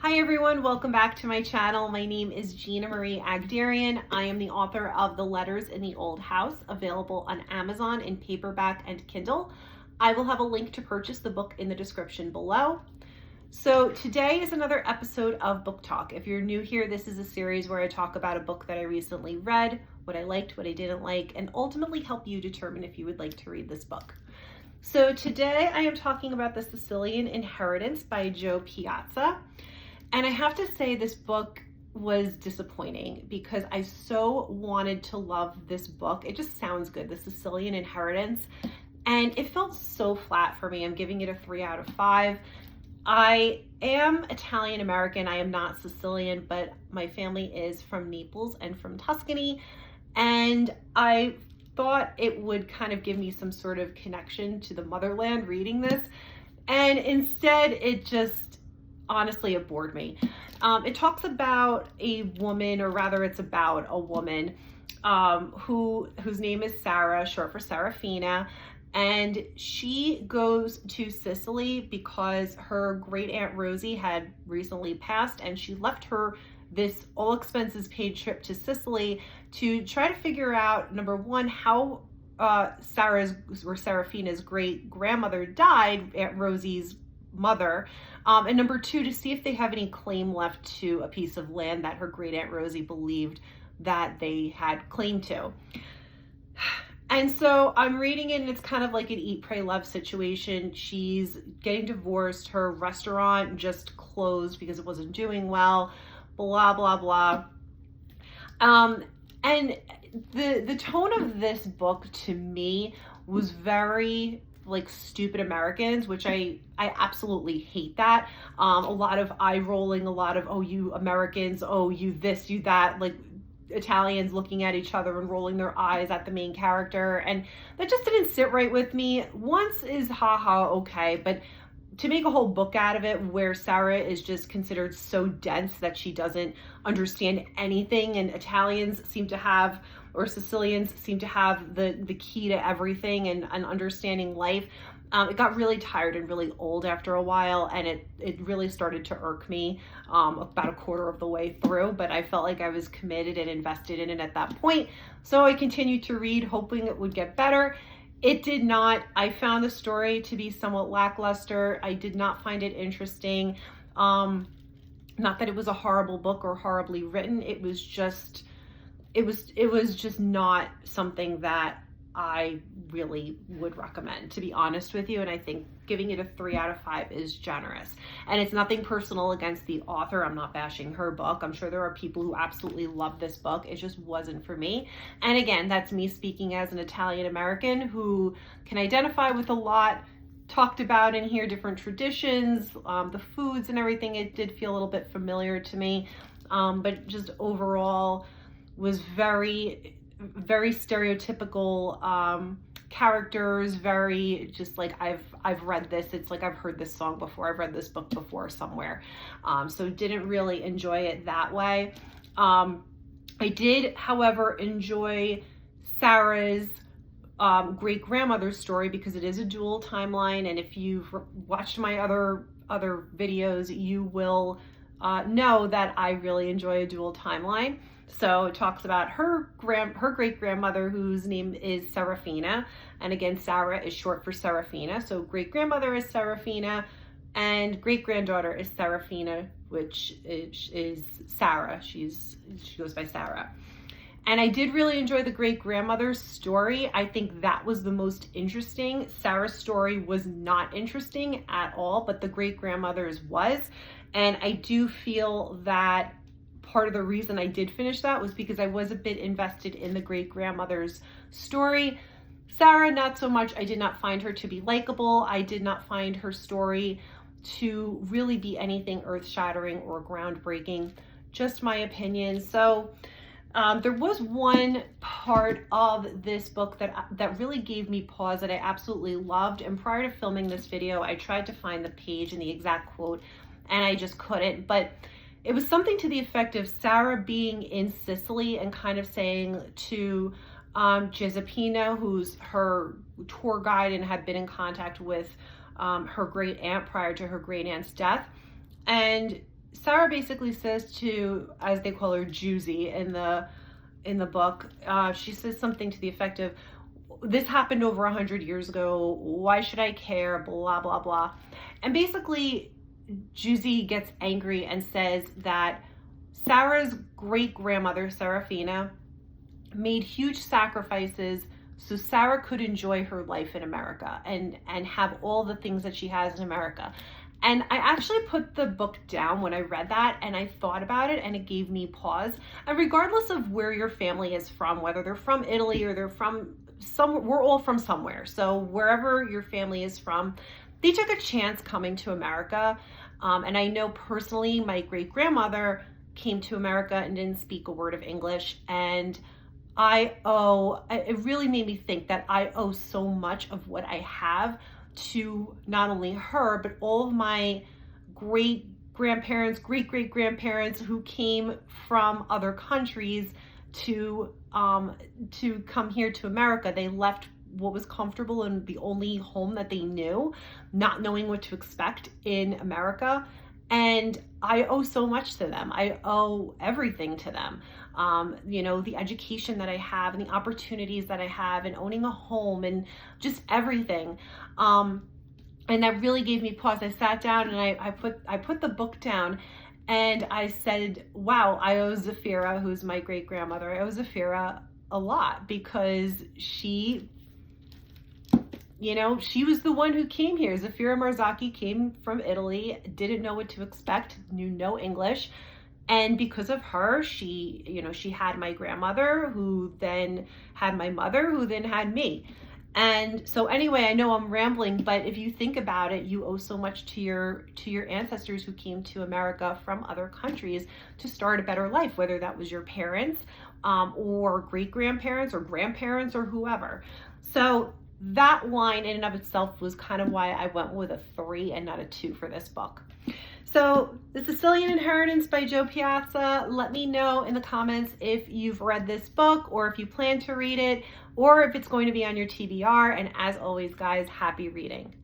Hi everyone, welcome back to my channel. My name is Gina Marie Agdarian. I am the author of The Letters in the Old House, available on Amazon in paperback and Kindle. I will have a link to purchase the book in the description below. So today is another episode of Book Talk. If you're new here, this is a series where I talk about a book that I recently read, what I liked, what I didn't like, and ultimately help you determine if you would like to read this book. So today I am talking about The Sicilian Inheritance by Jo Piazza. And I have to say this book was disappointing because I so wanted to love this book. It just sounds good, The Sicilian Inheritance. And it felt so flat for me. I'm giving it a 3 out of 5. I am Italian American. I am not Sicilian, but my family is from Naples and from Tuscany. And I thought it would kind of give me some sort of connection to the motherland reading this. And instead, it just, honestly, it bored me. It talks about a woman, or rather it's about a woman whose name is Sarah, short for Serafina, and she goes to Sicily because her great aunt Rosie had recently passed, and she left her this all expenses paid trip to Sicily to try to figure out, number one, how Serafina's great grandmother died, Aunt Rosie's mother, and number two, to see if they have any claim left to a piece of land that her great aunt Rosie believed that they had claim to. And so I'm reading it, and it's kind of like an eat, pray, love situation. She's getting divorced. Her restaurant just closed because it wasn't doing well, blah, blah, blah. And the tone of this book to me was very like Stupid Americans, which I absolutely hate that. A lot of eye rolling, a lot of, oh, you Americans, oh, you this, you that, like Italians looking at each other and rolling their eyes at the main character. And that just didn't sit right with me. Once is haha, okay, but to make a whole book out of it where Sarah is just considered so dense that she doesn't understand anything, and Italians seem to have, or Sicilians seem to have the key to everything and understanding life. It got really tired and really old after a while, and it really started to irk me about a quarter of the way through, but I felt like I was committed and invested in it at that point. So I continued to read, hoping it would get better. It did not. I found the story to be somewhat lackluster. I did not find it interesting. Not that it was a horrible book or horribly written. It was just not something that I really would recommend, to be honest with you. And I think giving it a 3 out of 5 is generous. And it's nothing personal against the author. I'm not bashing her book. I'm sure there are people who absolutely love this book. It just wasn't for me. And again, that's me speaking as an Italian American who can identify with a lot talked about in here, different traditions, the foods and everything. It did feel a little bit familiar to me, but just overall was very stereotypical characters, very just like I've read this, it's like I've heard this song before, I've read this book before somewhere. So didn't really enjoy it that way. I did, however, enjoy Sarah's great grandmother's story because it is a dual timeline, and if you've watched my other videos, you will know that I really enjoy a dual timeline. So it talks about her great grandmother, whose name is Serafina, and again, Sarah is short for Serafina. So great grandmother is Serafina, and great granddaughter is Serafina, which is Sarah. She goes by Sarah. And I did really enjoy the great grandmother's story. I think that was the most interesting. Sarah's story was not interesting at all, but the great grandmother's was. And I do feel that part of the reason I did finish that was because I was a bit invested in the great grandmother's story. Sarah, not so much. I did not find her to be likable. I did not find her story to really be anything earth-shattering or groundbreaking. Just my opinion. So there was one part of this book that really gave me pause that I absolutely loved. And prior to filming this video, I tried to find the page and the exact quote, and I just couldn't. But it was something to the effect of Sarah being in Sicily and kind of saying to Giuseppina, who's her tour guide and had been in contact with her great aunt prior to her great aunt's death, and Sarah basically says to, as they call her, Juicy in the book, she says something to the effect of, "This happened over 100 years ago. Why should I care?" Blah blah blah. And basically, Juicy gets angry and says that Sarah's great grandmother, Serafina, made huge sacrifices so Sarah could enjoy her life in America and have all the things that she has in America. And I actually put the book down when I read that, and I thought about it, and it gave me pause. And regardless of where your family is from, whether they're from Italy or they're from some, we're all from somewhere. So wherever your family is from, they took a chance coming to America. And I know personally, my great grandmother came to America and didn't speak a word of English. And it really made me think that I owe so much of what I have to not only her, but all of my great grandparents, great great grandparents who came from other countries to come here to America. They left what was comfortable and the only home that they knew, not knowing what to expect in America. And I owe so much to them. I owe everything to them. The education that I have and the opportunities that I have and owning a home and just everything. And that really gave me pause. I sat down and I put the book down and I said, wow, I owe Zafira, who's my great grandmother, I owe Zafira a lot because she was the one who came here. Zafira Marzocchi came from Italy, didn't know what to expect, knew no English. And because of her, she had my grandmother, who then had my mother, who then had me. And so anyway, I know I'm rambling, but if you think about it, you owe so much to your ancestors who came to America from other countries to start a better life, whether that was your parents, or great grandparents or grandparents or whoever. So that line in and of itself was kind of why I went with a 3 and not a 2 for this book. So The Sicilian Inheritance by Jo Piazza. Let me know in the comments if you've read this book or if you plan to read it or if it's going to be on your TBR. And as always, guys, happy reading.